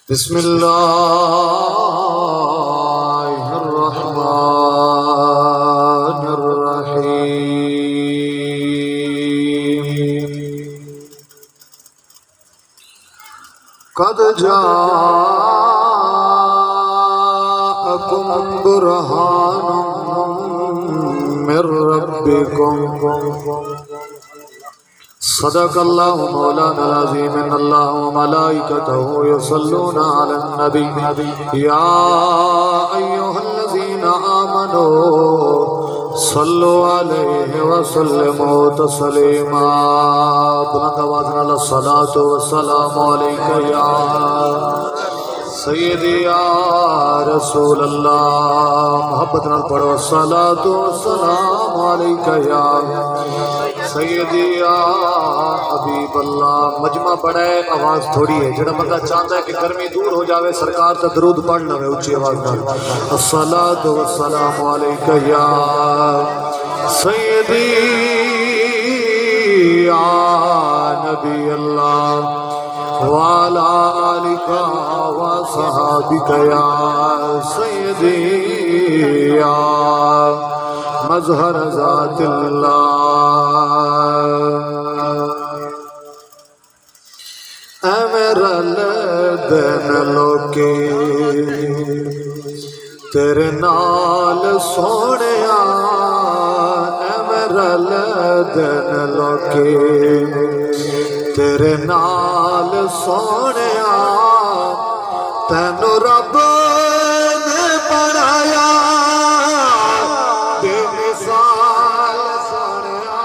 بسم اللہ الرحمن الرحیم قد جاءکم برہان من ربکم صدق اللہ مولانا العظیم ان اللہ وملائکتہ یصلون علی النبی یا ایہا الذین آمنوا صلوا علیہ وسلموا تسلیما بلند آواز نال الصلاۃ والسلام علیک یا سیدی یا رسول اللہ محبت نال پڑھو الصلاۃ والسلام علیک یا سیدی یا حبیب اللہ مجمع بڑا ہے آواز تھوڑی ہے جڑا بندہ چاہتا ہے کہ گرمی دور ہو جاوے سرکار تے درود پڑھنا ہے اونچی آواز نال الصلاۃ والسلام علیک یا سیدی یا نبی اللہ وعلى آلك وصحابك يا سيدي يا مظہر ذات اللہ اے میرا لدن لوکے تیرے نال سونیا اے میرا لدن لوکے تیرے نال سونیا تینو رب نے بنایا بے مثال سونیا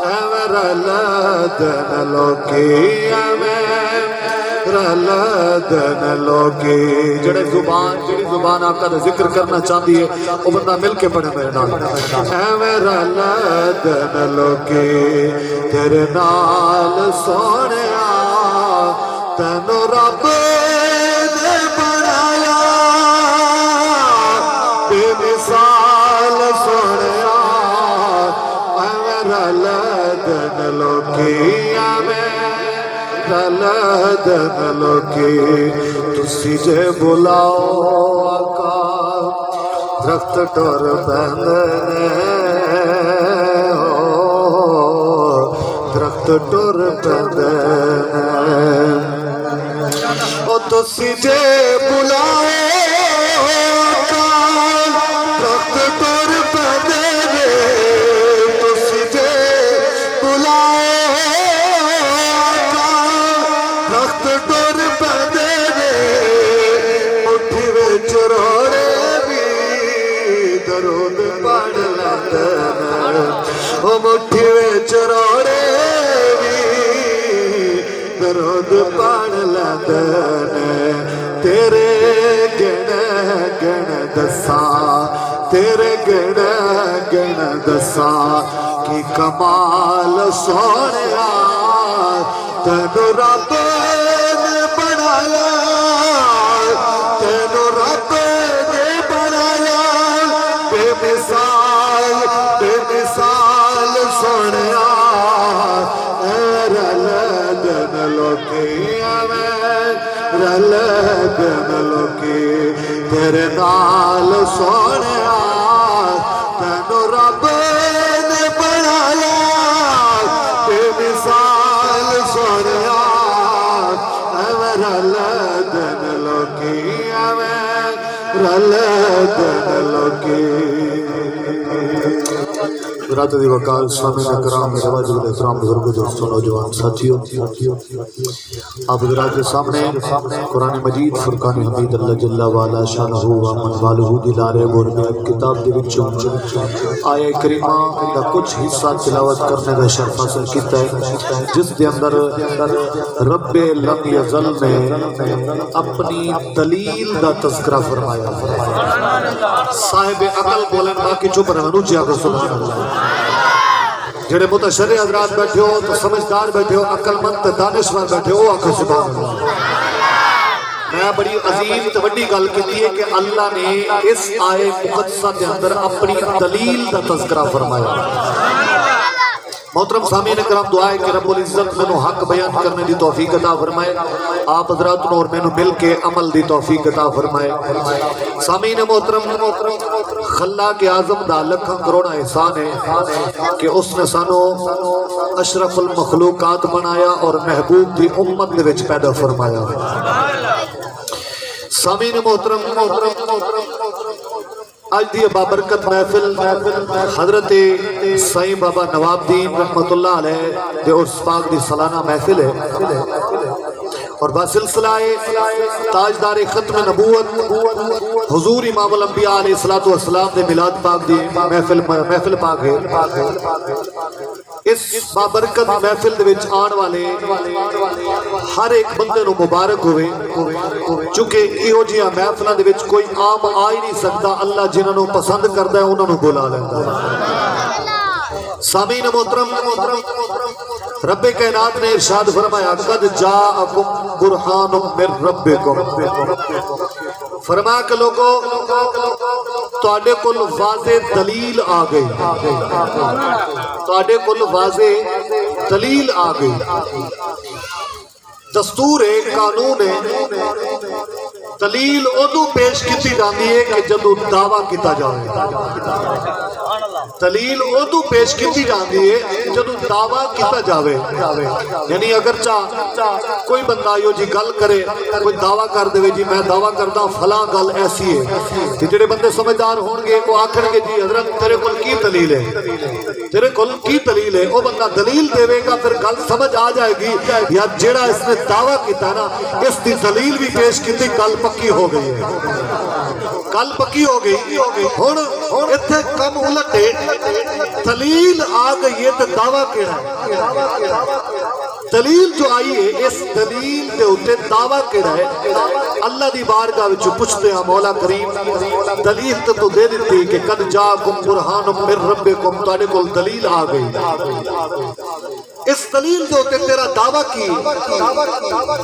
اے میرا لدن لوکی اے میرا لدن لوکی جڑی زبان آقا دا ذکر کرنا چاہتی ہے وہ بندہ مل کے پڑھے میرے نال اے میرا لدن لوکی تیرے نال سونیا تینو رب نے بنایا بے مثال سونیا اے میرا لدن لوکی اے میرا لدن لوکی تسی جے بلاؤ آقا درخت ٹر پیندے درخت ٹر پیندے او تسی جے بلاؤ آقا درخت ٹر پیندے تسی جے بلاؤ آقا درخت ٹر پیندے مٹھی وچ روڑے بھی درود پڑھ لیندے او مٹھی وچ روڑے بھی درود پڑھ لیندے تیرے گن گن دساں تیرے گن گن دساں کی کمال سونیا تینو رب نے بنایا تینو رب نے بنایا بے مثال سونیا اے لدن لوکی اے لدن لوکی تیرے نال سونیا تینو رب نے بنایا بے مثال سونیا اے لدن لوکی اے لدن لوکی برات دی وقال سامعین کرام میرے واجب الاحترام بزرگوں دوستوں نوجوان ساتھیوں آپ حضرات کے سامنے قرآن مجید فرقان حمید اللہ جل وعلا شانہ و من والہ دلارے بولنے کتاب دے وچوں آیہ کریمہ دا کچھ حصہ تلاوت کرنے کا شرف حاصل کیتا ہے جس دے اندر رب لم یزل نے اپنی دلیل دا تذکرہ فرمایا صاحب عقل بولن باقی چپ رہنو جی آگے سبحان اللہ جڑے متشرع حضرات بیٹھے ہو تو سمجھدار بیٹھے ہو عقل مند دانشور بیٹھے ہو آخر سبحان اللہ میں بڑی عظیم تو بڑی گل کی ہے کہ اللہ نے اس آئے مقدسہ کے اندر اپنی دلیل کا تذکرہ فرمایا محترم سامعین کرام دعا ہے کہ رب العزت میں حق بیان کرنے دی توفیق عطا فرمائے، آپ حضرات اور میں مل کے عمل دی توفیق عطا فرمائے۔ سامعین محترم، خلاق اعظم دا لکھاں کروڑا احسان ہے کہ اس نے سانو اشرف المخلوقات بنایا اور محبوب دی امت دے وچ پیدا فرمایا۔ سامعین محترم، آج دی بابرکت محفل حضرت سائیں بابا نواب دین رحمت اللہ علیہ دے عرس پاک دی سالانہ محفل ہے، اور بسلسلہ تاجدار ختم نبوت حضور امام الانبیاء علیہ السلام دے میلاد پاک دی محفل پاک ہے۔ اس بابرکت محفل دے وچ آن والے ہر ایک بندے نو مبارک ہوئے، چونکہ ایہو جیاں محفلاں دے وچ کوئی عام آ ہی نہیں سکتا، اللہ جنہاں نو پسند کردا ہے انہاں نو بلا لیندا ہے۔ سامعین محترم، رب کائنات نے ارشاد فرمایا قد جاءکم برہان من ربکم، فرمایا کہ لوگوں تواڈے کول واضح دلیل آ گئی، تواڈے کول واضح دلیل آ گئی۔ دستور ہے، قانون ہے، دلیل ادو پیش کی جاتی ہے کہ جدو دعویٰ کیتا جائے، دلیل ادو پیش کی جاتی ہے جدو دعویٰ کیتا جاوے۔ یعنی اگرچہ کوئی بندہ یو جی گل کرے، کوئی دعویٰ کر دے جی میں دعویٰ کرتا فلاں گل ایسی ہے، کہ جڑے بندے سمجھدار ہون گے وہ آکھن گے جی حضرت تیرے کول کی دلیل ہے، تیرے کول کی دلیل ہے، وہ بندہ دلیل دے گا، پھر گل سمجھ آ جائے گی یا جڑا اس نے دعویٰ کیتا نا اس دی دلیل بھی پیش کی، گل پکی ہو گئی ہے، گل پکی ہو گئی۔ ہن ایتھے کم الٹ ہے، دلیل آ گئی ہے تو دعویٰ کیڑا ہے؟ دلیل جو آئی ہے اس دلیل دے اوتے دعویٰ کیڑا ہے؟ اللہ دی بارگاہ وچ پوچھتے ہیں مولا کریم دلیل تو دے دیتی کہ قد جاءکم برہان من ربکم، تواڈے کول دلیل آ گئی، اس دلیل دے اوتے تیرا دعویٰ کی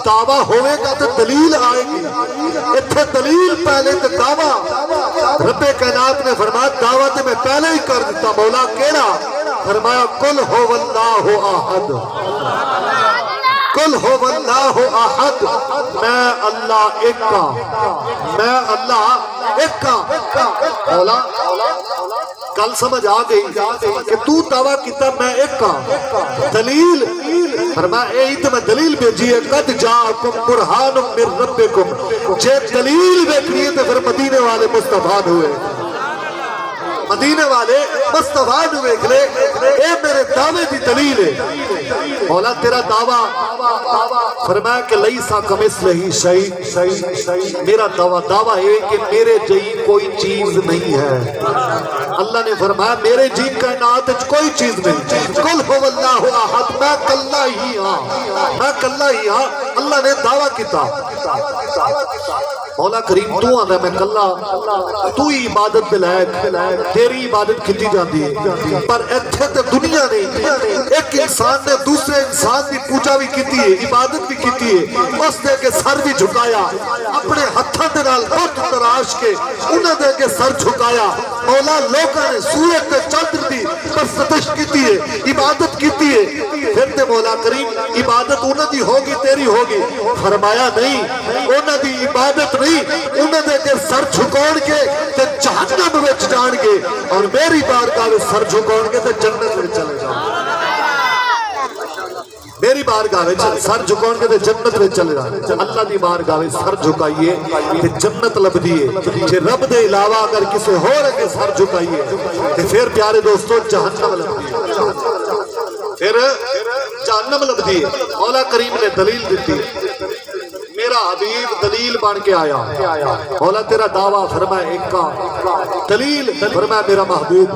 دعویٰ ہوئے گا تو دلیل آئے گی، اتھے دلیل پہلے تو دعویٰ۔ رب کائنات نے فرمایا دعویٰ تے میں پہلے ہی کر دیتا، مولا کیڑا؟ فرمایا قل هو اللہ احد، قل هو اللہ احد، میں اللہ ایک کا، میں اللہ ایک کا۔ مولا کل سمجھ آ گئی کہ تو دعویٰ کیتا میں ایک کا، دلیل فرمایا اے تو میں دلیل بھیجی ہے قد جاءکم برہان من ربکم، جے دلیل دیکھنی ہے تو پھر مدینے والے مستفاد ہوئے، مدینے والے مستفاد ہوئے، اے میرے دعوے دی دلیل ہے۔ مولا تیرا دعویٰ فرمایا کہ لیسا کمثلہ شیء، میرا دعویٰ ہے کہ میرے جئی کوئی چیز نہیں ہے۔ اللہ نے فرمایا میرے جی کائنات کوئی چیز نہیں، قل هو اللہ احد، میں کلہ ہی ہاں، میں کلہ ہی ہاں۔ اللہ نے دعویٰ کیتا، مولا کریم تو آندا میں کلہ، تو ہی عبادت دے لائق، تیری عبادت کیتی جاندی ہے، پر ایتھے تے دنیا نے ایک انسان نے دوسرے انسان دی پوجا بھی کیتی ہے، عبادت بھی کیتی ہے، اس دے کے سر بھی جھکایا، اپنے ہتھاں دے نال بت تراش کے انہاں دے کے سر جھکایا۔ مولا لوکاں نے سورج تے چندر دی پرستش کیتی ہے، عبادت کیتی ہے، پھر تے مولا کریم عبادت انہاں دی ہوگی تیری ہوگی؟ فرمایا نہیں، انہاں دی عبادت نہیں، انہاں دے کے سر جھکاؤ گے تے جہنم وچ جان گے، اور میری بارگاہ وچ سر جھکاؤ گے تے جنت وچ چلے جاؤ گے۔ میری بارگاہ وچ سر جھکاؤ گے تے جنت وچ چلے جاؤ۔ اللہ دی بارگاہ وچ سر جھکائیے تے جنت لبدی ہے، جے رب دے علاوہ اگر کسی ہور اگے سر جھکائیے تے پھر پیارے دوستو جہنم لبدی ہے، پھر جہنم لبدی ہے۔ مولا کریم نے دلیل دیتی، میرا حبیب دلیل بن کے آیا، مولا تیرا دعویٰ فرمایا ایک کا، دلیل فرمایا میرا محبوب،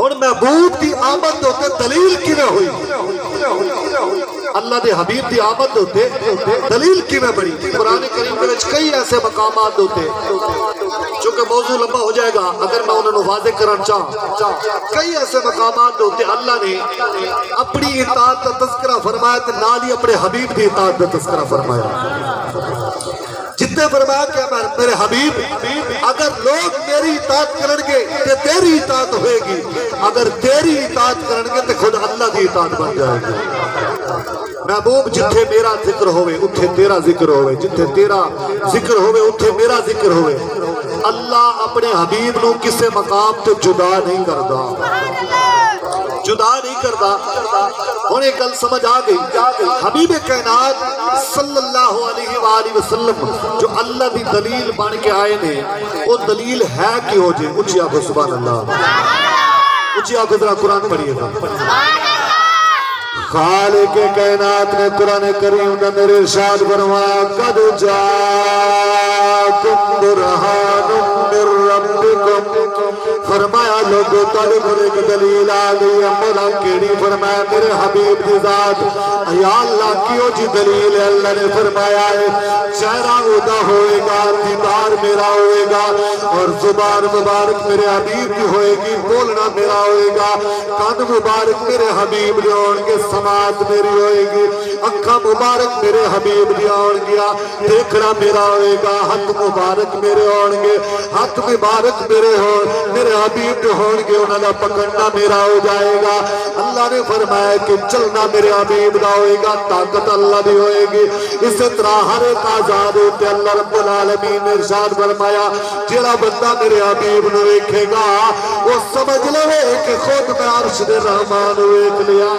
اور محبوب دی آمد ہوتے دلیل کیویں ہوئی؟ اللہ دے حبیب دی آمد ہوتے دلیل کیویں بڑی؟ قرآن کریم کے وچ کئی ایسے مقامات ہوتے، چونکہ موضوع لمبا ہو جائے گا اگر میں انہوں نے واضح کرنا چاہوں، کئی ایسے مقامات ہوتے اللہ نے اپنی اطاعت کا تذکرہ فرمایا تے نال ہی اپنے حبیب دی اطاعت کا تذکرہ فرمایا۔ اس نے فرمایا کہ میرے حبیب اگر لوگ میری اطاعت کرنگے تو تیری اطاعت ہوئے گی، اگر تیری اطاعت کرنگے تو خود اللہ کی اطاعت بن جائے گی۔ محبوب جتھے میرا ذکر ہوئے اتھے تیرا ذکر ہوئے، جتھے تیرا ذکر ہوئے اتھے میرا ذکر ہوئے۔ اللہ اپنے حبیب نو کسے مقام تو جدا نہیں کردا، جدا نہیں کردا۔ انہیں کل سمجھ آگئی حبیب کائنات صلی اللہ علیہ وآلہ وسلم جو اللہ دی دلیل بن کے آئے نے، وہ دلیل ہے کی ہو جائے؟ اچھی آگو سبحان اللہ، اچھی آگو ذرا قرآن پڑھئے گا۔ خالق کائنات نے قرآن کریم نے میرے ارشاد فرمایا قد جاءکم برہان من ربکم، فرمایا لوگوں تاڑے پر ایک دلیل آگئی ہے۔ مولا کیڑی؟ فرمایا میرے حبیب دی ذات۔ یا اللہ کیوں جی دلیل ہے؟ اللہ نے فرمایا ہے چہرہ ادا ہوئے گا، دیدار میرا ہوئے گا، اور زبان مبارک میرے حبیب کی ہوئے گی، بولنا میرا ہوئے گا، کان مبارک میرے حبیب نے ہون گے، سماعت میری ہوئے گی، اکھا مبارک میرے حبیب نے ہون گیا، دیکھنا میرا ہوئے گا، ہاتھ مبارک میرے ہون گے، ہاتھ مبارک میرے ہون میرے حبیب نے ہون گے، انہاں دا پکڑنا میرا ہو جائے گا۔ اللہ نے فرمایا کہ چلنا میرے حبیب دا ہوئے گا، طاقت اللہ دی ہوئے گی۔ اس طرح ہر ایک آزاد ہوتے اللہ رب العالمین نے ارشاد فرمایا جیڑا بندہ میرے حبیب نو دیکھے گا وہ سمجھ لے کہ خود میں عرش دے رحمان دیکھ لیا،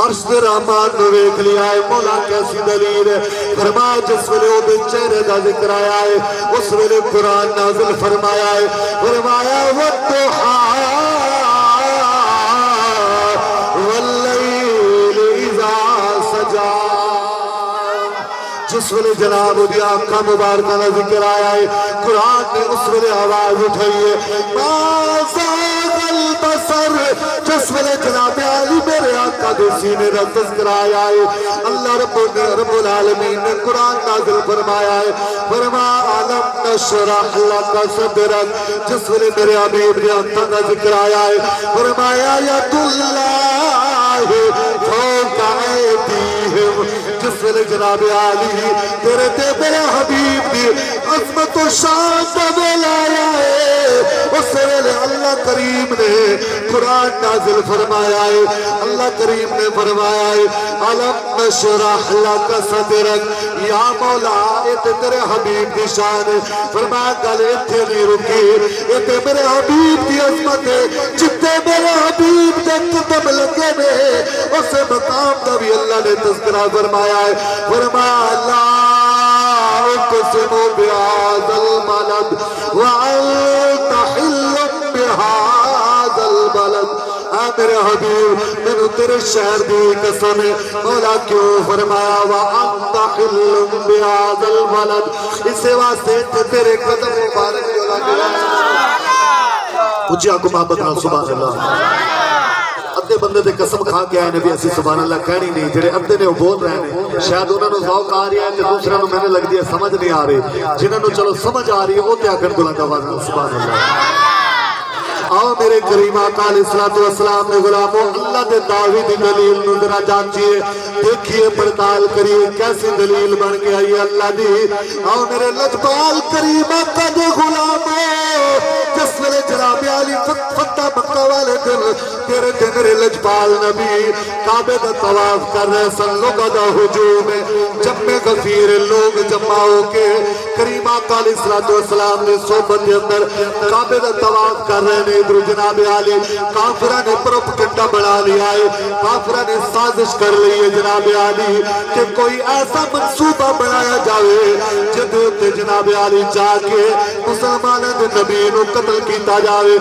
عرش دے رحمان نو دیکھ لیا ہے۔ مولا کیسی دلیل ہے؟ فرمایا جس ویلے او دے چہرے دا ذکر آیا ہے اس ویلے قرآن نازل فرمایا ہے، فرمایا والضحیٰ واللیل اذا سجا، جس ویلے جناب دی آنکھاں مبارکہ کا ذکر آیا ہے، قرآن نے اس ویلے آواز اٹھائی ہے ما زاغ البصر، جس ویلے جناب علی میرے آقا دے سینے دا تذکرہ آیا ہے، اللہ رب العالمین نے قرآن نازل فرمایا ہے، فرمایا علم نشرح لک صدرک، جس ویلے میرے حبیب نے آنکھاں کا ذکر آیا ہے، فرمایا ید اللہ فوق ایدیہم، جس ویلے جناب علی تیرے تے میرے حبیب دی عظمت و شان دا بلایا ہے، اس ویلے اللہ کریم نے قرآن نازل فرمایا ہے، اللہ کریم نے فرمایا ہے علم نشرح لک صدرک، یا مولا اے تے تیرے حبیب دی شان ہے، فرمایا گل ایتھے نہیں رکی، اے تے میرے حبیب دی عظمت ہے، جتے میرے حبیب دے قدم لگے نے اس مقام دا بھی اللہ نے تذکرہ فرمایا ہے، فرمایا لا اقسم بهذا البلد وانت حل بهذا البلد، اے میرے حبیب میں تیرے شہر دی قسم ہے، مولا کیوں؟ فرمایا وانت حل بهذا البلد، اس واسطے تیرے قدم مبارک جو لگے اچھی آنکھوں محبت نال سبحان اللہ۔ ادھے بندے دے قسم کھا کے آئے نے بھی ایسی سبحان اللہ کہنی نہیں، جڑے ادھے نے وہ بول رہے ہیں، شاید انہوں نے ذوق آ رہی ہے کہ دوسرے نو میں نے لگ دیا سمجھ نہیں آ رہی، جنہوں نے چلو سمجھ آ رہی ہے وہ تے آکر بلند آواز نال سبحان اللہ۔ آؤ میرے کریم آقا علیہ السلام نے غلاموں اللہ دے دعوی دی دلیل نو ذرا جانچیے، دیکھیے پڑتال کریے کیسی دلیل بن کے آئی اللہ دی۔ آؤ میرے لجپال کریم آقا دے غلاموں، جس ویلے جناب علی فتح مکہ والے دن تیرے تے میرے لجپال نبی کعبے دا طواف کر رہے سن، لوگوں دا ہجوم ہے، جمع غفیر لوگ جمع ہو کے کریم آقا علیہ السلام نے صحبت کے اندر کعبے دا طواف کر رہے نے، ادھر جناب علی کافرہ نے پروپگنڈا بنا لیا ہے، کافرہ نے سازش کر لی ہے جناب علی کہ کوئی ایسا منصوبہ بنایا جاوے جدے تے جناب علی جا کے مسلمانوں دے نبی نو قتل کیتا جاوے۔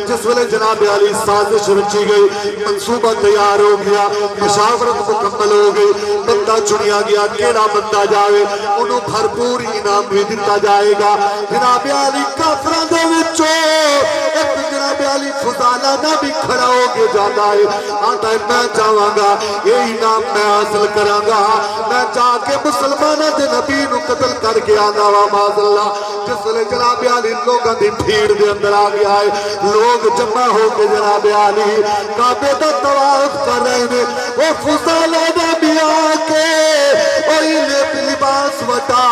جس ویلے جناب علی سازش رچی گئی، منصوبہ تیار ہو گیا، مشاورت مکمل ہو گئی، بندہ چنیا گیا، کیڑا بندہ جاوے انہوں بھرپور انعام بھی دیتا جائے گا۔ جناب علی کافرہ دے وچوں ایک جناب علی فضالہ نہ بھی کھڑا ہو کے جاتا ہے، آتا ہے میں چاہاں گا یہ انعام میں حاصل کراں گا، میں چاہ کے مسلمانہ دے نبی نو قتل کر کے آنا وا معاذ اللہ۔ جس لئے جناب علی لوگاں دی بھیڑ دے اندر آ گیا ہے، لوگ جمع ہو کے جناب علی کعبے دا طواف کر رہے ہیں، وہ فضالہ نے بھی آ کے وہی لباس وٹا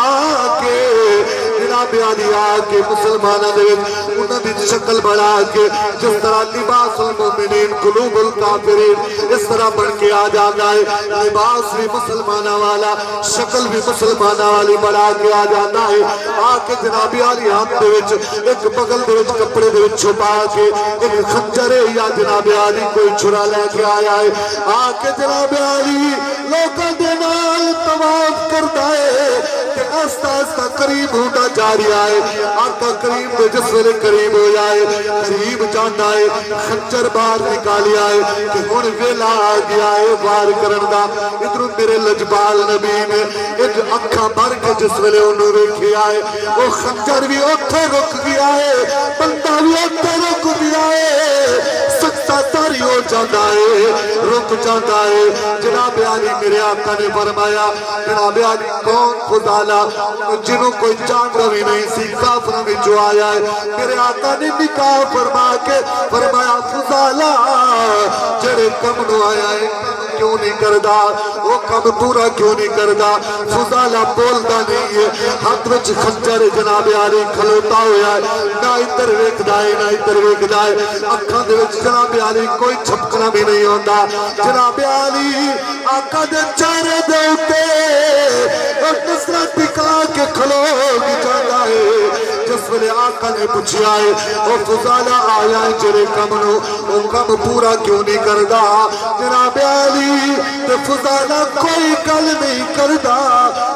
جناب علی آ کے مسلمانوں دے وچ انہاں دی شکل بنا کے جس طرح لباس المومنین قلوب الکافرین اس طرح بن کے آ جاتا ہے، لباس بھی مسلمانوں والا شکل بھی مسلمانوں والی بنا کے آ جاتا ہے۔ آ کے جناب علی ہاتھ دے وچ ایک بغل دے وچ کپڑے دے وچ چھپا کے ایک خنجر یا جناب علی کوئی چھرا لے کے آیا ہے۔ آ کے جناب علی لوکاں دے نال طواف کردا ہے کہ آہستہ آہستہ قریب ہوتا جا رہا ہے۔ آقا کریم دے جس ویلے قریب ہو جائے قریب جانا ہے، خنجر باہر نکالیا ہے کہ ہن ویلا آ گیا ہے وار کرن دا۔ ادھر میرے لجپال نبی نے ایک اکھاں بھر کے جس ویلے انہوں ویکھیا ہے وہ خنجر بھی اوتھے رک گیا ہے، بندہ بھی اوتھے رک گیا ہے، سکتا تاری ہو جاتا ہے، رک جاتا ہے۔ جناب علی میرے آقا نے فرمایا جناب علی کون فضالہ جنہوں کوئی جانتا بھی نہیں سی کافروں میں جو آیا ہے۔ میرے آقا نے نکاح فرما کے فرمایا فضالہ جڑے کم نو آیا ہے کیوں نہیں کردا، وہ کم پورا کیوں نہیں کردا؟ فضالہ بولدا نہیں ہے، ہاتھ وچ خنجر جناب علی کھلوتا ہویا ہے، نہ ادھر ویکھدا ہے نہ ادھر ویکھدا ہے، اکھاں دے وچ جناب علی کوئی چھپکنا بھی نہیں ہوندا۔ جناب علی آقا دے چہرے دے اوتے اور نظر ٹکا کے کھلو بھی جاتا ہے۔ جس ویلے آقا نے پوچھا ہے او فضالہ آیا ہے جڑے کم نو او کم پورا کیوں نہیں کردا؟ جناب علی تے فضالہ کوئی گل نہیں کردا،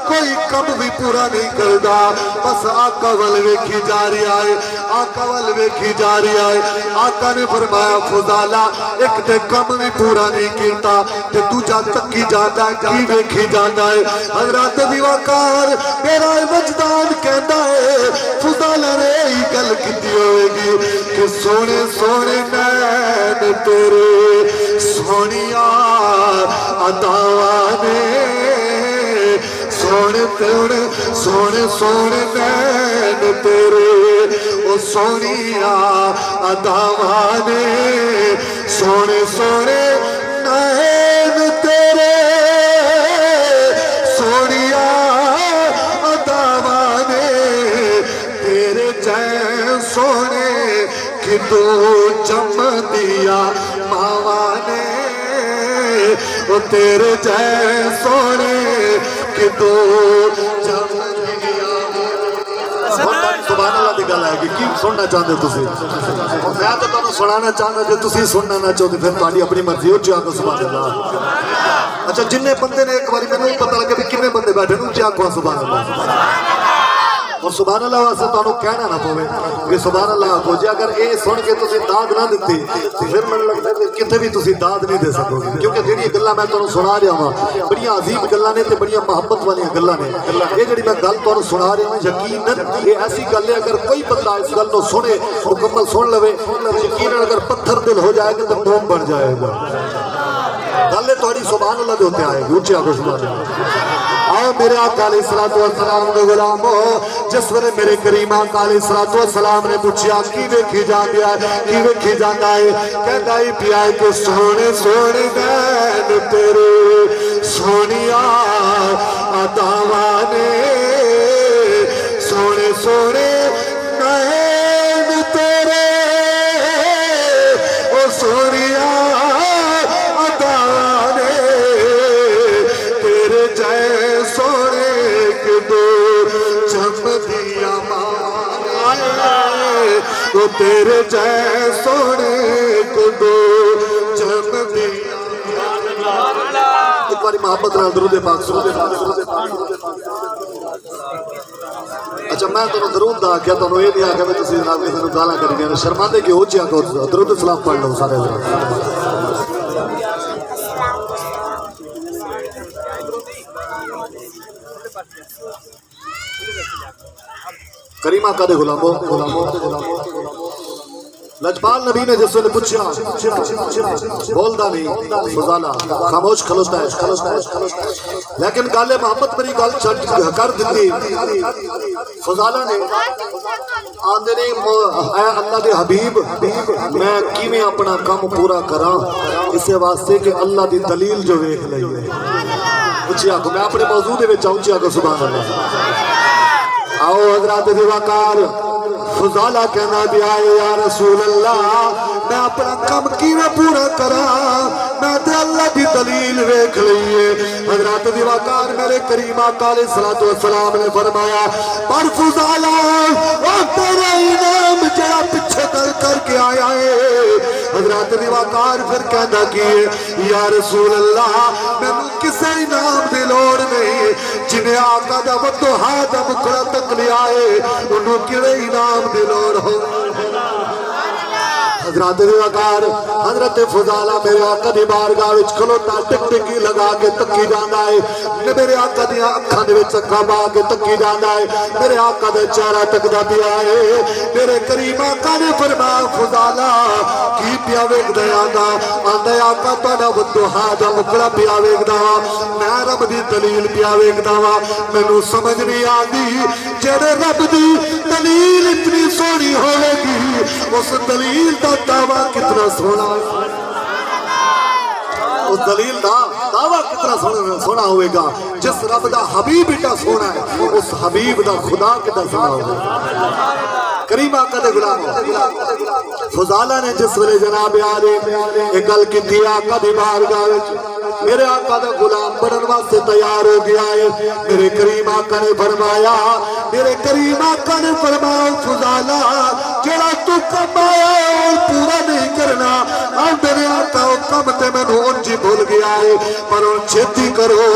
کوئی کم بھی پورا نہیں کردا، بس آقا ول ویکھی جا رہا ہے، آقا ول ویکھی جا رہا ہے۔ آقا نے فرمایا فضالہ ایک تے کم بھی پورا نہیں کیتا تے دوجا تکی جاتا ہے کی ویکھی جاتا ہے۔ حضرت بھی وقار میرا وجدان کہتا ہے فضالہ نے ہی گل کیتی ہوئے گی کہ سونے سونے نین تیرے سونیا عطاواں نے، سونے تیرے سونے سونے نین تیرے او سونیا عطاواں نے، سونے سونے نین تیرے سونیا عطاواں نے، تیرے جے سونے کہ تو جم دیا ماواں نے، وہ تیرے جے سونے کہ تو جم دیا۔ سبحان اللہ دی گل ہے کہ کی سننا چاہتے تسی؟ میں تو تانوں سنانا چاہنا جے تسی سننا نہ چاہتے پھر تہاڈی اپنی مرضی ہو چاہو سبحان اللہ۔ اچھا جننے بندے نے ایک باری مینوں پتہ لگے بھی کنے بندے بیٹھے نوں چاہو سبحان اللہ۔ اور سبحان اللہ واسطے تانوں کہنا نہ پوے کہ سبحان اللہ آکھو جے اگر اے سن کے تسی داد نہ دتی تے پھر مینوں لگدا ہے کہ کتے بھی تسی داد نہیں دے سکو گے، کیونکہ جڑی گلاں میں تانوں سنا رہا ہاں بڑی عظیم گلاں نے تے بڑی محبت والی گلاں نے۔ یہ جڑی میں گل تانوں سنا رہا ہوں یقیناً یہ ایسی گل ہے اگر کوئی بندہ اس گل نو سنے مکمل سن لوے یقیناً اگر پتھر دل ہو جائے گا تو موم بن جائے گا۔ گل تہاڈی سبحان اللہ دے ہوتے آئے گی، اونچی آکھو سبحان اللہ۔ آؤ میرے آقا علیہ الصلوۃ والسلام دے غلامو، جس ویلے میرے کریم آقا علیہ الصلوۃ والسلام نے پوچھا کی ویکھی جاندا ہے کی ویکھی جاندا ہے؟ کہندا ہے پیا کہ سونے سونے نین تیرے سونیا عطاواں نے، سونے سونے نین تیرے او سونیا عطاواں نے، تیرے جے سونے کے دو جم دیا ماں نے، تو تیرے جے سونے کے دو جم دیا۔ ایک باری محبت نال درود پاک درود پاک۔ اچھا میں تانوں درود دا آکھیا تانوں یہ نہیں آکھیا تسی جناب کسی نوں گالاں کریاں نے، شرماندے کیوں ہو جیا کرو، درود سلام پڑھ لو سارے حضرات۔ کریم آقا دے غلامو لجپال نبی نے جس نے پوچھا بولدا نہیں فضالہ خاموش کھلوتا ہے، لیکن گل محبت میری گل کر دیتی۔ فضالہ نے آندے نے اے اللہ دے حبیب میں کیویں اپنا کام پورا کراں اس واسطے کہ اللہ دی دلیل جو ویکھ لئی ہے۔ اونچی آکھو میں اپنے موضوع دے وچ اونچی آکھو سبحان اللہ۔ آؤ حضرات دیواکار فضالہ کہنا بھی آئے یا رسول اللہ میں اپنا کم کی میں پورا کرا میں تے اللہ دی دلیل ویکھ لئیے حضرات دیواکار میرے کریم آقا علیہ السلام نے فرمایا پر فضالہ وہ تیرا انعام جڑا پچھے کر کے آیا ہے حضرات دیواکار پھر کہنا کیے یا رسول اللہ میں کسے انعام دی لوڑ نہیں جنہیں آقا دا وضحا دا مکڑا تک لیا ہے انہوں کڑے انعام دی لوڑ ہو حضرات دیواکار حضرت فضالہ میرے آقا دی بارگاہ وچ کھلوتا ٹک ٹکی لگا کے تکی جانا ہے میرے آقا دی اکھاں دے وچ اکھاں پا کے تکی جانا ہے میرے آقا دا چہرہ تکدا پیا ہے میرے کریم آقا نے فرمایا فضالہ کی پیا ویکھدا آندا آندا آقا تہاڈا وضحا دا مکڑا پیا ویکھدا میں رب دی دلیل پیا ویکھدا وا مینوں سمجھ نہیں آندی جڑے رب دی دلیل اتنی سونی ہوے گی اس دلیل دا دعویٰ کتنا سونا اس دلیل دا دعویٰ کتنا سونا ہوئے گا جس رب دا حبیب اٹا سونا ہے اس حبیب دا خدا کتنا سونا ہوگا کریم آقا دے غلام فضالہ نے جس ویلے جناب آلے ایک گل کی تھی آقا دی بارگاہ میرے آقا دا غلام بنن واسطے تیار ہو گیا ہے میرے کریم آقا نے فرمایا فضالہ جڑا تو کم آیا اور پورا نہیں کرنا میرے آقا وہ کم تے میں نے انجی بھول گیا ہے پر ان چھتی کرو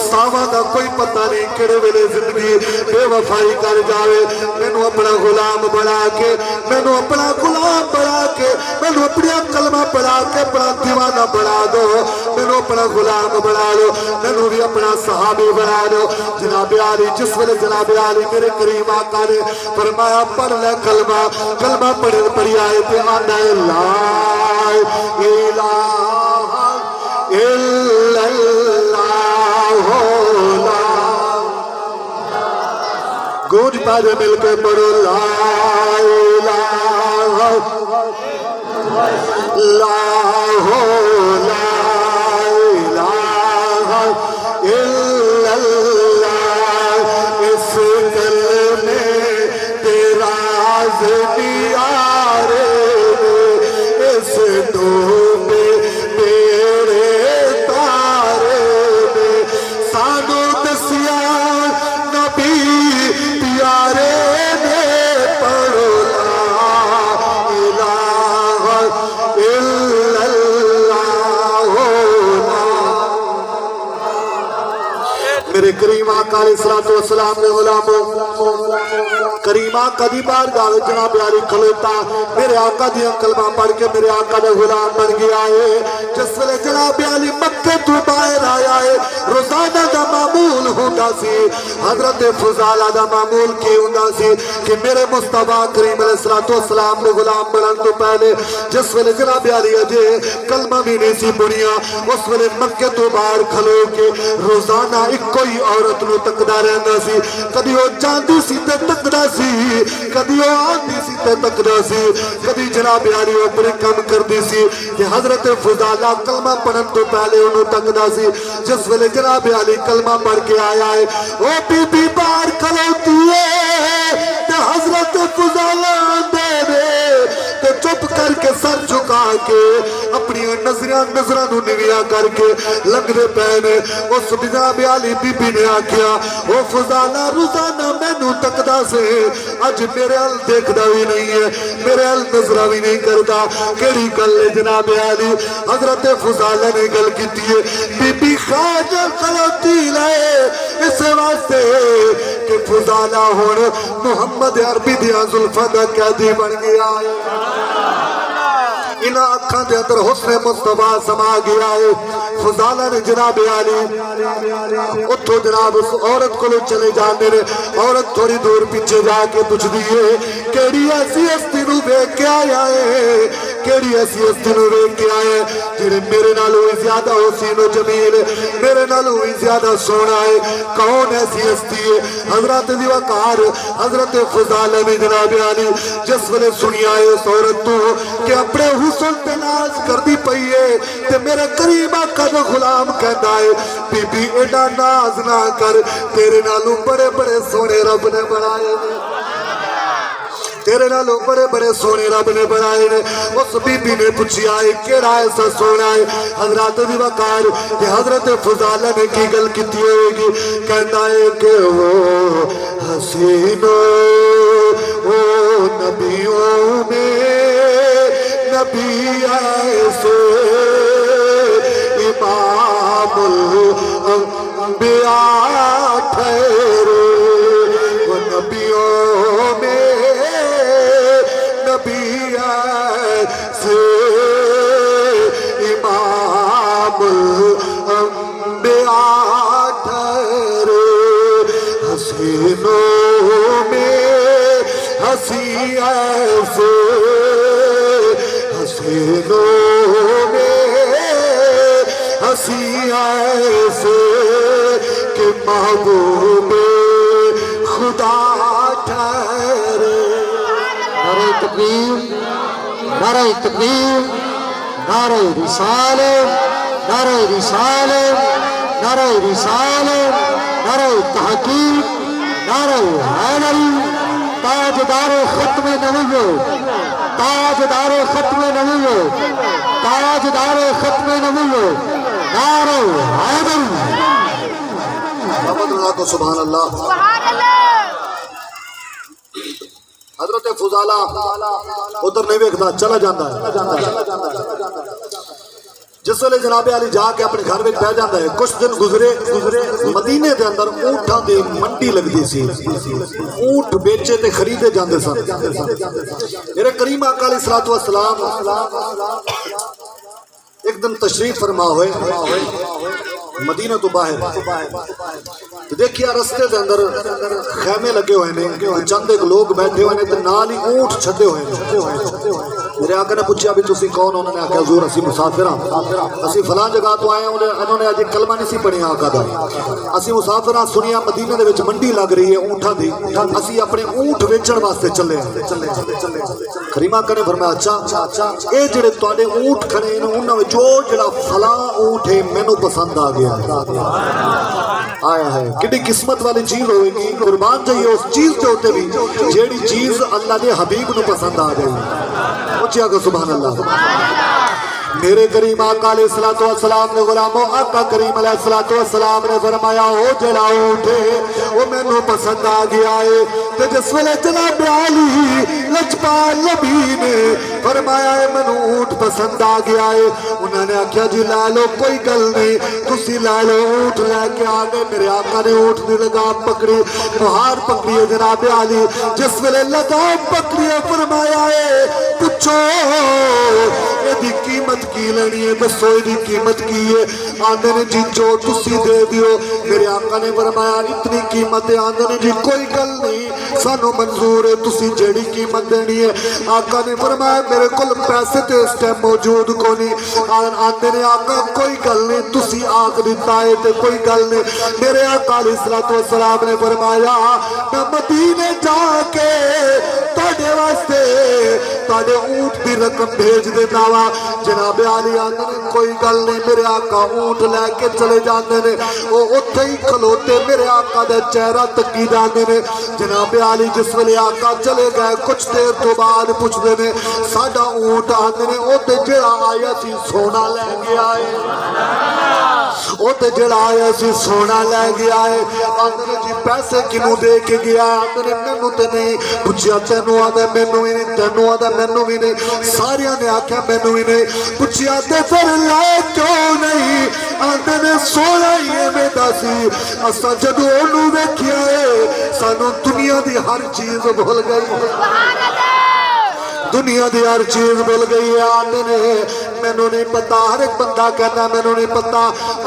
ساوا دا کوئی پتہ نہیں کڑے ویلے زندگی بے وفائی کر جاوے میں نے اپنا غلام بڑھا کے میں نے اپنا غلام بڑھا کے میں نے اپنی کلمہ پڑھا کے اپنا دیوانہ بڑھا دو میں نے اپنا غلام بڑھا لو میں نے بھی اپنا صحابی بڑھا لو جناب علی جس ویلے جناب علی میرے کریم آقا نے فرمایا پڑھ لے کلمہ پڑھی آئے پہ آنا لا الہ الا اللہ گونج پہلے مل کے پڑھو لا الہ لا الہ الا اللہ اس کلمے تیرا زنیارے اس دو میں میرے تارے میں سانو دسیا نبی پیارے نے پڑھو لا الہ الا میرے کریم آقا علیہ السلام نے غلاموں کریم آقا دی بارگاہ وچ جناب علی کھلوتا میرے آقا دی کلمہ پڑھ کے میرے آقا دا غلام بن گیا ہے جس ویلے جناب علی مکے تو باہر آیا ہے روزانہ دا معمول ہوندا سی حضرت فضالہ دا معمول کی ہوندا سی کہ میرے مصطفیٰ کریم علیہ السلام نے غلام بنن تو پہلے جس ویلے جناب علی اجے کلمہ بھی نہیں سی پڑھیا اس ویلے مکے تو باہر کھلو کے روزانہ ایک کوئی عورت نو تکدا رہندا سی کدی او جاندی سی تے تکدا سی کدی او آندی سی تے تکدا سی کدی جناب علی اوپر کم کردی سی کہ حضرت فضالہ کلمہ پڑھن تو پہلے انہوں تکدا سی جس ویلے جناب علی کلمہ پڑھ کے آیا ہے او بی بی باہر کھلوتی ہے تے حضرت فضالہ دے تے چپ کر کے سر جھکا کے اپنی نظرہ نو نویاں کر کے لنگدے پہنے اس جناب علی بی بی نے آکھیا او فضالہ روزانہ مینوں تکدا سے اج میرے ال دیکھدا بھی نہیں ہے میرے ال نظرہ بھی نہیں کردا کیڑی گل ہے جناب علی حضرت فضالہ نے گل کیتی ہے بی بی خواجہ کھلوتی لے اس واسطے کہ فضالہ ہن محمد عربی دیاں زلفاں دا قیدی بن گیا ہے انہاں اکھاں دے اندر حسن مصطفیٰ سما گیا ہے فضالہ نے جناب علی اتھو جناب اس عورت کو لے چلے جانے نے عورت تھوڑی دور پیچھے جا کے پوچھ دیئے کیڑی ایسی ہستی نو دیکھ کے آیا ہے کیڑی ایسی ہستی نو دیکھ کے آیا ہے جنہیں میرے نالو ہی زیادہ حسین و جمیل میرے نالو ہی زیادہ سونا ہے کون ایسی ہستی ہے حضرت دیوکار حضرت فضالہ نے جناب علی جس ویلے سنیا ہے اس عورت تو کہ اپنے حسن پہ ناز کر دی پئی ہے تے میرے قریب آقا دا غلام کہندا ہے بی بی ایڈا ناز نہ کر، تیرے نالوں بڑے بڑے سونے رب نے بنائے نے، تیرے نالوں بڑے بڑے سونے رب نے بنائے نے۔ اس بی بی نے پوچھیا ہے کیڑا ایسا سونا ہے؟ حضرات دی وقار کہ حضرت فضالہ نے کی گل کیتی ہوئے گی، کہتا ہے کہ وہ حسینوں او نبیوں میں نبی ایسے امام الانبیاء ٹھہرے، وہ نبیوں میں نبی ایسے امام الانبیاء ٹھہرے، حسینوں میں ہنسی ایسے، حسینوں میں ہنسی ایسے کہ محبوب خدا ٹھہرے۔ نعرہ تکبیر، نعرہ تکبیر، نعرہ رسالت، نعرہ رسالت، نعرہ رسالت، نعرہ تحقیق، نعرہ حیدری، تاجدار ختم نبوت، تاجدار ختم نبوت، تاجدار ختم نبوت، نعرہ حیدری۔ اللہ کو سبحان اللہ۔ حضرت فضالہ ادھر نہیں ویکھدا، چلا جاندہ ہے۔ جس ویلے جناب علی جا کے اپنے گھر میں بیٹھ جاتا ہے، کچھ دن گزرے مدینے دے اندر اونٹاں دی منڈی لگدی سی، اونٹ بیچے تے خریدے جاندے سن۔ میرے کریم آقا علیہ الصلوۃ والسلام ایک دن تشریف فرما ہوئے مدینہ تو باہر، تو دیکھیا رستے دے اندر خیمے لگے ہوئے نے، چند ایک لوگ بیٹھے ہوئے نے تے نال ہی اونٹ چھڈے ہوئے نے۔ میرے آقا نے پوچھا بھی تسی کون؟ انہوں نے آخیا حضور اسی مسافر ہاں، اسی فلاں جگہ تو آئے ہیں۔ انہوں نے اج کلمہ نہیں سی پڑھیا آقا دا، اسی مسافر ہاں، سنیا مدینہ دے وچ منڈی لگ رہی ہے اونٹاں دی، اسی اپنے اونٹ ویچن واسطے چلے ہیں۔ کریم آقا نے فرمایا اچھا اے جڑے تواڈے اونٹ کھڑے نے انہاں وچ جڑا فلاں اونٹ ہے مینوں پسند آ گیا آیا ہے۔ کتنی قسمت والی چیز ہوئے گی، قربان جائیے اس چیز کے ہوتے بھی جیڑی چیز اللہ دے حبیب نو پسند آ گئی۔ اچھا کہ سبحان اللہ۔ میرے کریم آقا علیہ الصلوۃ والسلام نے غلاموں آقا کریم علیہ الصلوۃ والسلام نے فرمایا او جڑا اونٹ ہے وہ مینوں پسند آ گیا ہے۔ تے جس ویلے جناب علی لجپال نبی نے فرمایا ہے مینوں اونٹ پسند آ گیا ہے، انہوں نے آخیا جی لے لو، کوئی گل نہیں تسی لے لو۔ اونٹ لے کے آ گئے، میرے آقا نے اونٹ دی لگام پکڑی، مہار پکڑی ہے جناب علی، جس ویلے لگام پکڑی ہے فرمایا ہے پوچھو یہ قیمت کی لینی ہے، دسو یہ قیمت کی ہے؟ آندے نے جی جو تسی دے دیو۔ میرے آقا نے فرمایا اتنی قیمت ہے؟ آندے نے جی کوئی گل نہیں سانو منظور ہے، تسی جیڑی قیمت دینی ہے۔ آقا نے فرمایا میرے کول پیسے تے اس ٹائم موجود کو نہیں۔ آندے نے آقا کوئی گل نہیں تسی آخ دیتا ہے تے کوئی گل نہیں۔ میرے آقا علیہ الصلوۃ والسلام نے فرمایا میں مدینے جا کے تواڈے واسطے تواڈے اونٹ دی رقم بھیج دینا وا۔ جناب علی آندے نے کوئی گل نہیں۔ میرے آقا اونٹ لے کے چلے جاندے نے، وہ اوتھے ہی کھلوتے میرے آقا دا چہرہ تکی جاندے نے۔ جناب علی جس ویلے آقا چلے گئے کچھ دیر تو بعد پوچھدے نے ساڈا اونٹ؟ آندے نے او تے جڑا آیا سی سونا لے گیا ہے، او تے جڑا آیا سی سونا لے گیا ہے۔ آندے نے جی پیسے کنوں دے کے گیا؟ آندے نے مینوں تے نہیں۔ پوچھیا تینوں؟ آندا مینوں ہی نہیں۔ تینوں؟ آندا مینوں بھی نہیں۔ سارے نے آخیا مینوں ہی نہیں۔ پوچھیا تے پھر لے کیوں نہیں؟ آندے نے سونا ہی ایویں دا سی، اساں جدوں اونوں ویکھیا ہے سانوں دنیا دی ہر چیز بھول گئی، دنیا دی ہر چیز بھول گئی ہے۔ آندے نے مینوں نہیں پتا، ہر ایک بندہ کہتا مینوں نہیں پتا۔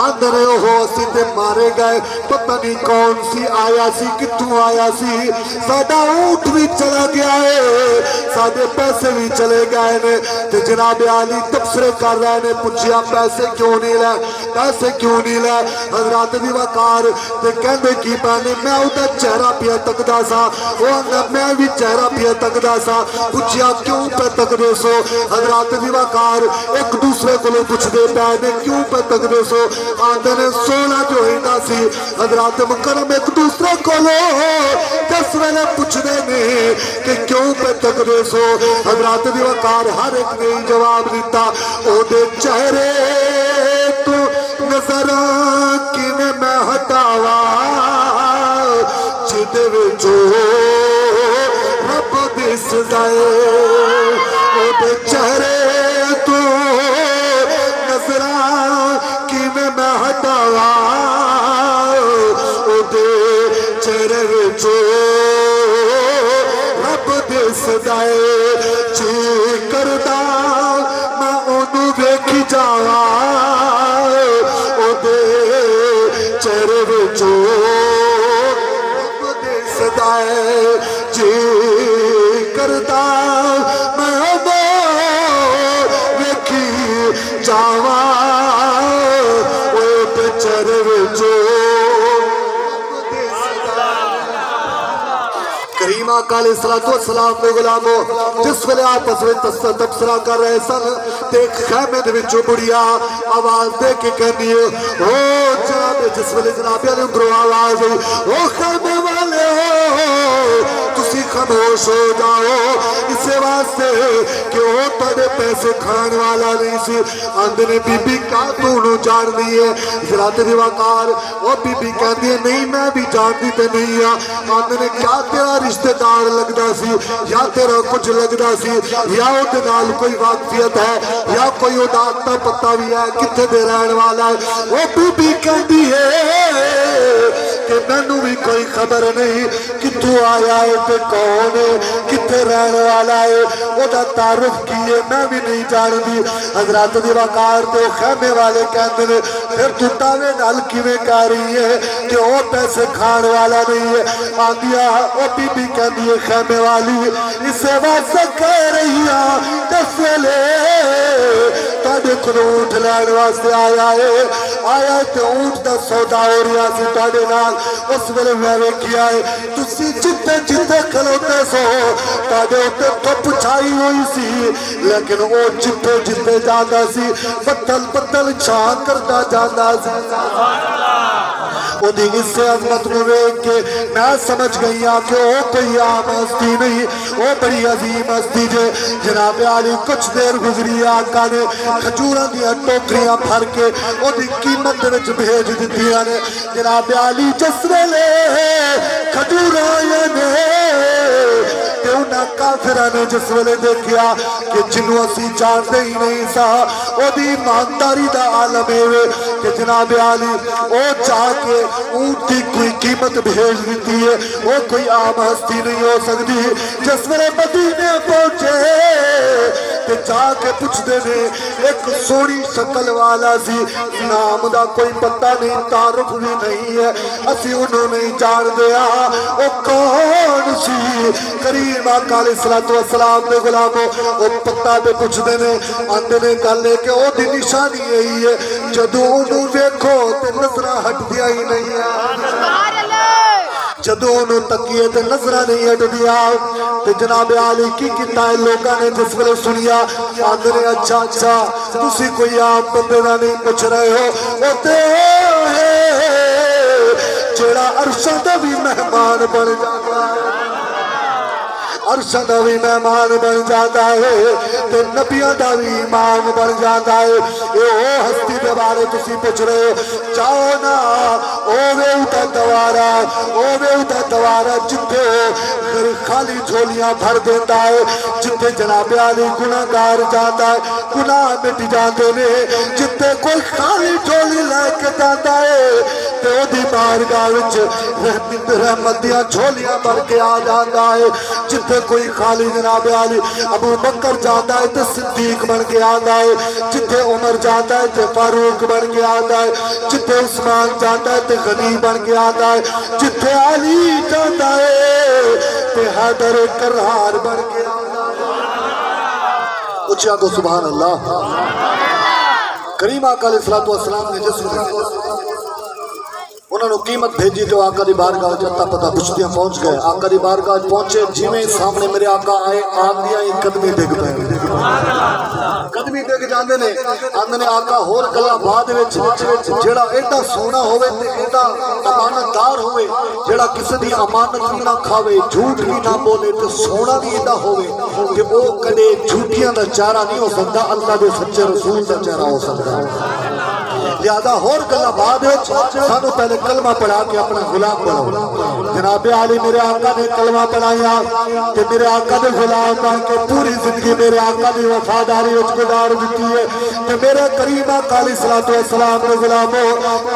آندے نے اوہ اسی تے مارے گئے، پتہ نہیں کون سی آیا سی کتوں آیا سی، ساڈا اونٹ بھی چلا گیا ہے، ساڈے پیسے بھی چلے گئے نے۔ تے جناب علی تبصرے کر رہے نے، پوچھیا پیسے کیوں نہیں لے؟ پیسے کیوں نہیں لے؟ حضرات دی وقار تے کہندے کی پانے میں اودا چہرہ پیا تکدا سا، او آندا میں بھی چہرہ پیا تکدا سا۔ پوچھیا کیوں پہ تکدے سو؟ حضرات دی وقار ایک دوسرے کو پوچھتے پے نے کیوں پہ تکدے سو آندے نے سونا جو ہی نہ سی حضرات مکرم ایک دوسرے کو دس ویلے پوچھنے نے کہ کیوں پہ تکدے سو حضرات دی وقار ہر ایک نے جواب دیتا او دے چہرے تو نظر کینے میں ہٹاوا جدے وچو رب دی سزائے او دے چہرے تو نظر کینے میں ہٹاوا او دے چہرے وچو رب دی سزائے جی کردہ میں اونوں ویکھی جاواں او دے چہرے وچو رب دی سزائے جی کردہ میں اونوں ویکھی جاواں او دے چہرے وچو کریم آقا علیہ السلام نے غلاموں جس ویلے آپس میں تبصرہ کر رہے سن تے خیمے دے وچوں بڑھیا آواز دے کے کہنی ہے او جناب جس ویلے جناب علی اندروں آواز ہوئی او خیمے والے ہو تسی خاموش ہو جاؤ اسے واسطے کہ وہ تھوڑے پیسے کھان والا نہیں سی آندے نے بی بی کیا تو انہوں جان دی ہے حضرات دی وقار وہ بی بی کہتی ہے نہیں میں بھی جان دی تے نہیں آندے نے کیا تیرا رشتہ دار لگدا سی یا تیرا کچھ لگدا سی یا او دے نال کوئی واقفیت ہے یا کوئی اڈاتا پتہ بھی ہے کتھے دے رہن والا ہے وہ بی بی کہتی ہے کہ مینوں بھی کوئی خبر نہیں کتھوں آیا ہے تے کون ہے کتھے رہن والا ہے او دا تعارف کیے میں بھی نہیں جاندی حضرات دی وقار تے خیمے والے کہندے نے پھر تو دعوے نال کیویں کہہ رہی ہے کہ او پیسے کھان والا نہیں ہے آندیا او بی بی کہندی ہے خیمے والی اسے واسطے کہہ رہی ہے دس ویلے تہاڈے کولوں اونٹ لین واسطے آیا ہے تے اونٹ دا سودا ہو رہا سی تہاڈے نال اس ویلے میں ویکھیا ہے تسی جتے جتے کھلوتے سو تہاڈے اوتے دھپ چھائی ہوئی سی لیکن او جتے جتے جاندا سی بدل بدل چھا کردا جاندا سی او دی اس عظمت نو ویکھ کے میں سمجھ گئی ہاں کہ او کوئی عام ہستی نہیں او بڑی عظیم ہستی جے جناب علی کچھ دیر گزری آقا نے کھجوراں دیاں ٹوکریاں بھر کے او دی قیمت وچ بھیج دتیاں نے جناب علی جس ویلے کھجوراں نے تے انہاں کافراں نے جس ویلے دیکھیا کہ جنوں اسی جانتے ہی نہیں سا او دی ایمانداری دا عالم ہے کہ جناب علی او چاہ کے اونٹ کی کوئی قیمت بھیج دیتی ہے وہ کوئی عام ہستی نہیں ہو سکتی جس ویلے مدینے پہنچے تے جا کے پوچھ دے نے ایک سونی شکل والا سی نام دا کوئی پتہ نہیں تعارف بھی نہیں ہے اسی انہوں نہیں جان دیا او کون سی کریم آقا علیہ السلام دے غلاموں او پتہ دے پوچھ دے نے آندے نے گل ہے کہ او دی نشانی یہی ہے جدوں انہوں ویکھو تے نظراں ہٹ دیا ہی نہیں ہے جدوں انہوں تکیے تے نظرہ نہیں ہٹ دیا تے جناب علی کی کتا ہے لوگاں نے جس ویلے سنیا آندے نے اچھا تسی کوئی عام بندے نہ نہیں پوچھ رہے ہو او تے جڑا عرشاں دا بھی مہمان بن جاتا ہے عرشاں دا بھی مہمان بن جاتا ہے تے نبیاں دا بھی امام بن جاتا ہے اے او ہستی دے بارے تسی پوچھ رہے ہو چاہو نا اوے اٹھا دوارا جتے خالی جھولیاں بھر دیتا ہے جتے جناب علی گناہگار جاتا ہے گناہ مٹ جاندے نے جتے کوئی خالی جھولی لے کے جاتا ہے تے او دی بارگاہ وچ رحمت دیاں جھولیاں بھر کے آ جاتا ہے جتے کوئی خالی جناب علی ابو بکر جاتا ہے تے صدیق بن کے آتا ہے جتے عمر جاتا ہے تے فاروق بن کے آتا ہے جتے عثمان جاتا ہے تے غنی بن کے آتا ہے جتے علی جاتا ہے تے حیدر کرار بن کے آتا ہے اچھا تو سبحان اللہ کریم آقا علیہ السلام نے جس انہوں نے قیمت بھیجی تو آقا دی بارگاہ جتا پتا بچتیاں پہنچ گئے. آقا دی بارگاہ پہنچے جیویں سامنے میرے آقا آئے آندیاں ہی قدمی ڈگ پے. قدمی ڈگ جاندے نے آندے نے آقا ہور گلا بعد وچ جیڑا ایڈا سونا ہوے تے ایڈا امانت دار ہوے جیڑا کسی دی امانت بھی نہ کھاوے جھوٹ بھی نہ بولے تے سونا بھی ایڈا ہوے کہ وہ کدے جھوٹیاں دا چارہ نہیں ہو سکتا اللہ دے سچے رسول دا چارہ ہو سکتا. لہذا ہور گلا بعد سانو پہلے کلمہ پڑھا کے اپنا غلام بناؤ. جناب علی میرے آقا نے کلمہ پڑھایا کہ میرے آقا دے غلام بن کے پوری زندگی میرے آقا دی وفاداری وچ گزار دتی ہے کہ میرے کریم آقا علیہ الصلوۃ والسلام دے غلامو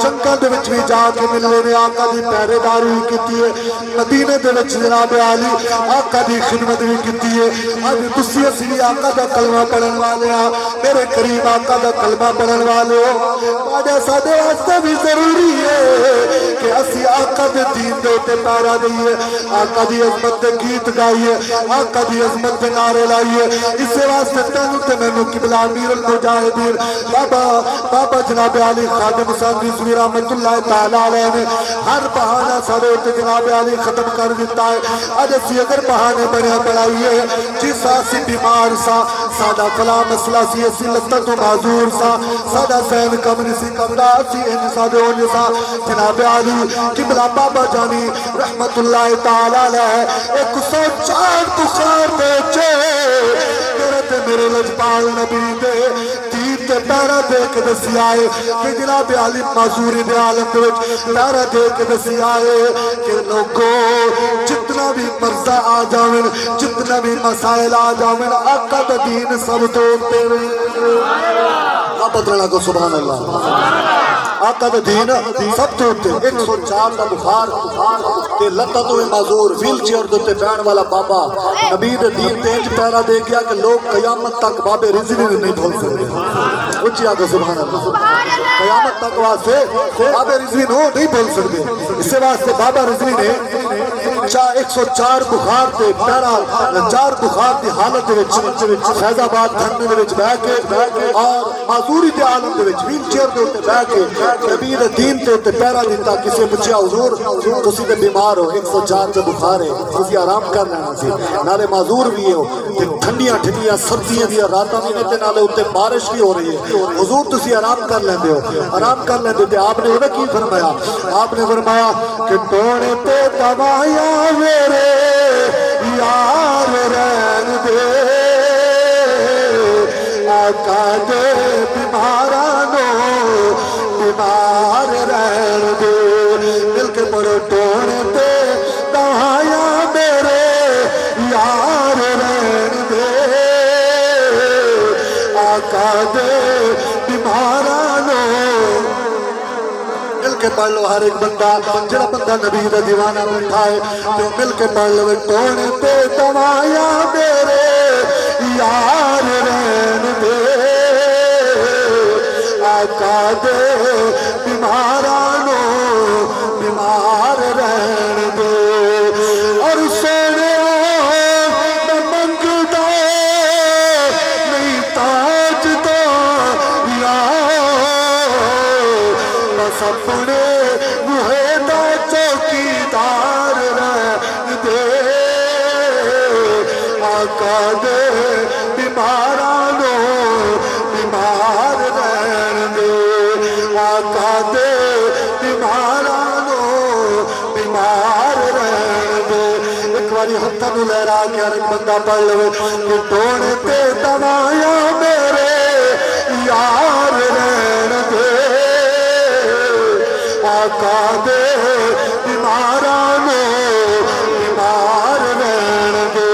جنگاں دے وچ بھی جا کے ملنے نے آقا دی پہرےداری کیتی ہے. مدینے دے وچ جناب علی آقا دی خدمت بھی کیتی ہے. اج تسی اسی آقا دا کلمہ پڑھن والے ہاں میرے کریم آقا دا کلمہ پڑھن والے ہو. سادے واسطے بھی ضروری ہے کہ اسی آقا دے دین دے تے پہرا دئیے آقا دی عظمت دے گیت گائیے آقا دی عظمت دے نعرے لائیے. اس واسطے تینوں تے مینوں قبلہ امیر المجاہدین بابا جناب علی خادم حسین رضوی رحمت اللہ تعالی علیہ نے ہر بہانہ سارے تے جناب علی ختم کر دیتا ہے. اج اسی اگر بہانے بنیا بنائیے جس اسی بیمار سا ساڈا فلاں مسئلہ سی اسی لتاں تو معذور سا ساڈا ذہن کم نہیں سی کمدا سی انسا دے انسا جناب علی قبلہ بابا جانی رحمت اللہ تعالی علیہ 104 بخار بیچے میرے تے میرے لجپال نبی دے تیر تے پیرا دے کے دسی آئے کہ جناب علی معذوری دے عالم دے وچ پیرا دے کے دسی آئے کہ لوگو جتنا بھی مرضا آ جاویں جتنا بھی مسائل آ جاویں آقا دا دین سب تو تیرے آپ اترنا کو سبحان اللہ آقا دا دین سب تو تے 104 دا بخار تے لتا تو معذور ویل چیئر دے بیٹھن والا بابا نبی دے دین تے انج پیرا دے گیا کہ لوگ قیامت تک بابے رضوی نہیں بھول سکتے. اچھی آگے سبحان اللہ قیامت تک واسطے بابے رضوی نو نہیں بھول سکتے. اس واسطے بابا رضوی نے 104 بخار تے پیرا 4 بخار دی حالت وچ فیض آباد دھرنے دے وچ بیٹھ کے اور معذوری دے عالم دے وچ ویل چیئر دے اوتے بیٹھ کے نبی دے دین تے اوتے پیرا دیتا. کسے پوچھیا حضور تسی تے بیمار ہو 104 تے بخار ہے تسی آرام کر لینا سی نالے معذور بھی ہو تے ٹھنڈیاں ٹھنڈیاں سردیاں دی راتاں بھی نے تے نالے اوتے بارش بھی ہو رہی ہے حضور تسی آرام کر لیندے ہو آرام کر لیندے تے آپ نے انہیں کی فرمایا آپ نے فرمایا کہ ٹونے تے دوایا میرے یار رہن دے آقا دے بیمارانو بیمار رہن دے مل کے پڑھو ٹونے تے دوایا میرے یار رہن دے آقا دے بیمارانو. مل کے پڑھ لو ہر ایک بندہ جڑا بندہ نبی دا دیوانہ بیٹھا ہے تو مل کے پڑھ لو ٹونے تے دوایا میرے یار رہن دے آقا دے بیمارانو بیمار رہن دے. اور سونے میں منگدا نہیں تاج دا یا بس اپنے موہے دا چوکیدار رہن دے آقا دے بیمارانو بیمار رہن دے آقا دے بیمارانو بیمار رہن دے. ایک باری ہتھاں نوں لہرا کے ہر ایک بندہ پڑھ لو کہ ٹونے تے دوایا میرے یار رہن دے آقا دے بیمارانو بیمار رہن دے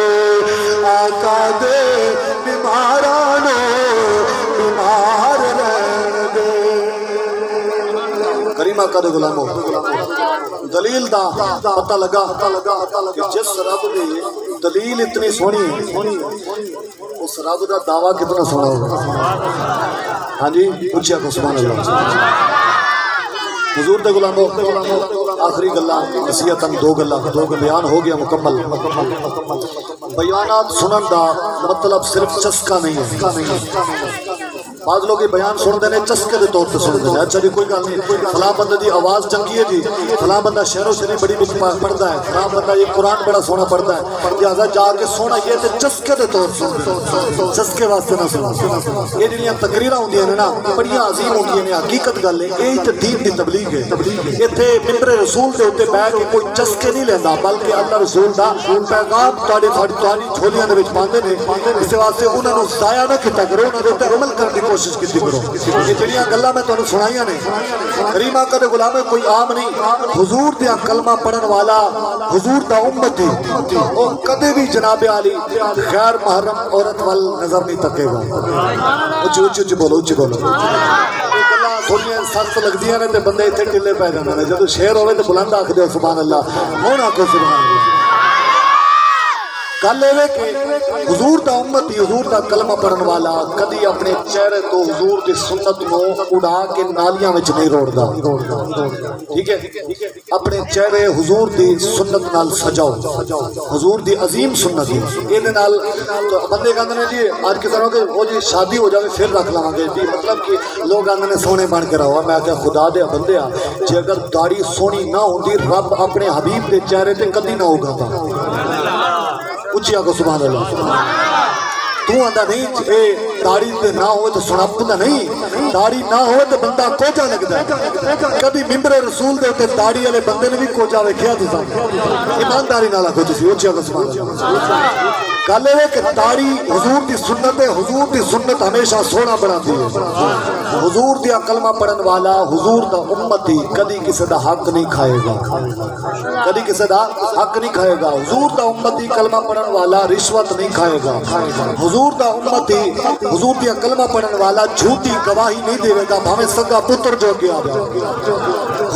آقا دے بیمارانو بیمار رہن دے. کریم آقا دے غلامو دلیل دا پتہ لگا کہ جس رب دی دلیل اتنی سونی ہے اس رب دا دعویٰ کتنا سونا ہوگا. ہاں جی پوچھیا کو سبحان اللہ. حضور دے غلامو آخری گلاں نصیحتاں دو بیان ہو گیا مکمل. بیانات سنن دا مطلب صرف چسکا نہیں ہے بعض لوگ یہ بیان سنتے ہیں چسکے کے طور پہ سنتے ہیں، اچھا جی کوئی گل نہیں، فلاں بندے دی آواز چنگی ہے جی، فلاں بندہ شعر و شاعری بڑی پڑھتا ہے، فلاں بندہ یہ قرآن بڑا سونا پڑھتا ہے، لہٰذا جا کے سونا یہ تے چسکے کے طور سنتے، چسکے واسطے نہ سنا۔ یہ جڑیاں تقریراں ہوندیاں نے نا بڑیاں عظیم ہوندیاں نے، حقیقت گل ہے یہی تے دین دی تبلیغ ہے۔ ایتھے ممبر رسول دے اوتے بیٹھ کے کوئی چسکے نہیں لیندا، بلکہ اللہ رسول دا پیغام تہاڈی جھولیاں دے وچ پاندے نے، اس واسطے انہاں نوں ضائع نہ کیتا کرو، انہاں دے اوتے عمل کرنے دی کوشش کیتی کرو۔ یہ جڑیاں گلاں میں تانوں سنائیاں نے، کریم آقا دے غلام کوئی عام نہیں، حضور دیا کلمہ پڑھن والا، حضور دا امتی، او کدے بھی جناب علی غیر محرم عورت وال نظر نہیں تکے گا۔ اچھی اچھی اچھی بولو، اچھی بولو۔ تھوڑیاں سخت لگدیاں نے تے بندے اتنے ٹلے پی جاندے نے، جدوں شعر ہوے تے بلند آکھ دیو سبحان اللہ، ہن آکھو سبحان اللہ۔ گل یہ کہ حضور دا امتی، حضور دا کلمہ پڑھن والا کدی اپنے چہرے تو حضور دی سنت نو اڑا کے نالیاں وچ نہیں روڑدا، ٹھیک ہے؟ اپنے چہرے حضور دی سنت نال سجاؤ، حضور دی عظیم سنت ہے، یہ نال بندے کہندے نے جی اج کسے نوں کہ وہ جی شادی ہو جاوے پھر رکھ لواں گے جی، مطلب کہ لوگ کہندے نے سونے بن کے رہو۔ میں کہ خدا دے بندیا جے اگر داڑھی سونی نہ ہوندی رب اپنے حبیب دے چہرے تے کدی نہ اگاتا۔ اچھی آگو سبحان اللہ۔ تو آندا نہیں اے داڑھی تے نہ ہوئے تو سناپتا نہیں، داڑھی نہ ہوئے تو بندہ کوجا لگتا ہے۔ کبھی ممبر رسول دے تے داڑھی والے بندے نے بھی کوجا ویکھیا تساں؟ ایمانداری نال آکھو تسی، اچھی آگو سبحان اللہ۔ گل ہے کہ داڑھی حضور دی سنت ہے، حضور دی سنت ہمیشہ سونا بناتی ہے۔ حضور دیا کلمہ پڑھن والا، حضور دا امتی کدی کسی دا حق نہیں کھائے گا، کدی کسی دا حق نہیں کھائے گا۔ حضور دا امتی کلمہ پڑھن والا رشوت نہیں کھائے گا، حضور دا امتی حضور دیا کلمہ پڑھن والا جھوٹی گواہی نہیں دے گا، بھاویں سگا پتر جو گیا۔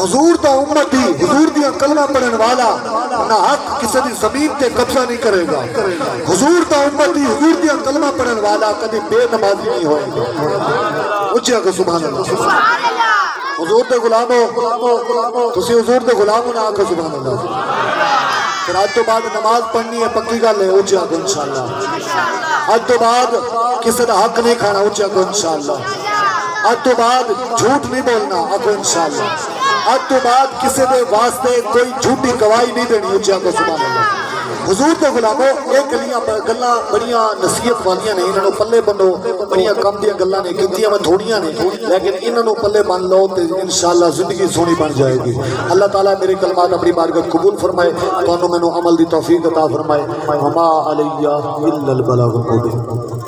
حضور دا امتی حضور دیا کلمہ پڑھن والا نہ حق کسی دی زمین تے قبضہ نہیں کرے گا۔ حضور دا امتی حضور دیا کلمہ پڑھن والا کدی بے نمازی نہیں ہوئے گا۔ اچھا کہ سبحان اللہ۔ حضور دے غلامو، تسی حضور دے غلامو نہ آکھو سبحان اللہ۔ پھر آج تو بعد نماز پڑھنی ہے، پکی گل ہے، اچھا کہ انشاءاللہ۔ آج تو بعد کسی دا حق نہیں کھانا، اچھا کہ انشاءاللہ۔ آج تو بعد جھوٹ نہیں بولنا، آکھو انشاءاللہ۔ آج تو بعد کسی دے واسطے کوئی جھوٹی گواہی نہیں دینی، اچھا کہ سبحان اللہ۔ حضور دے غلامو، ایک گلاں بڑیاں نصیحت والیاں نے، انہاں نوں پلے بنو، بڑیاں کم دیاں گلاں نے کیتیاں میں تھوڑیاں نے، لیکن انہاں نوں پلے بن لو تے انشاءاللہ زندگی سونی بن جائے گی۔ اللہ تعالیٰ میرے کلمات اپنی بارگاہ قبول فرمائے، تانوں مینوں عمل دی توفیق عطا فرمائے۔ وما علیہ الا البلاغ المبین۔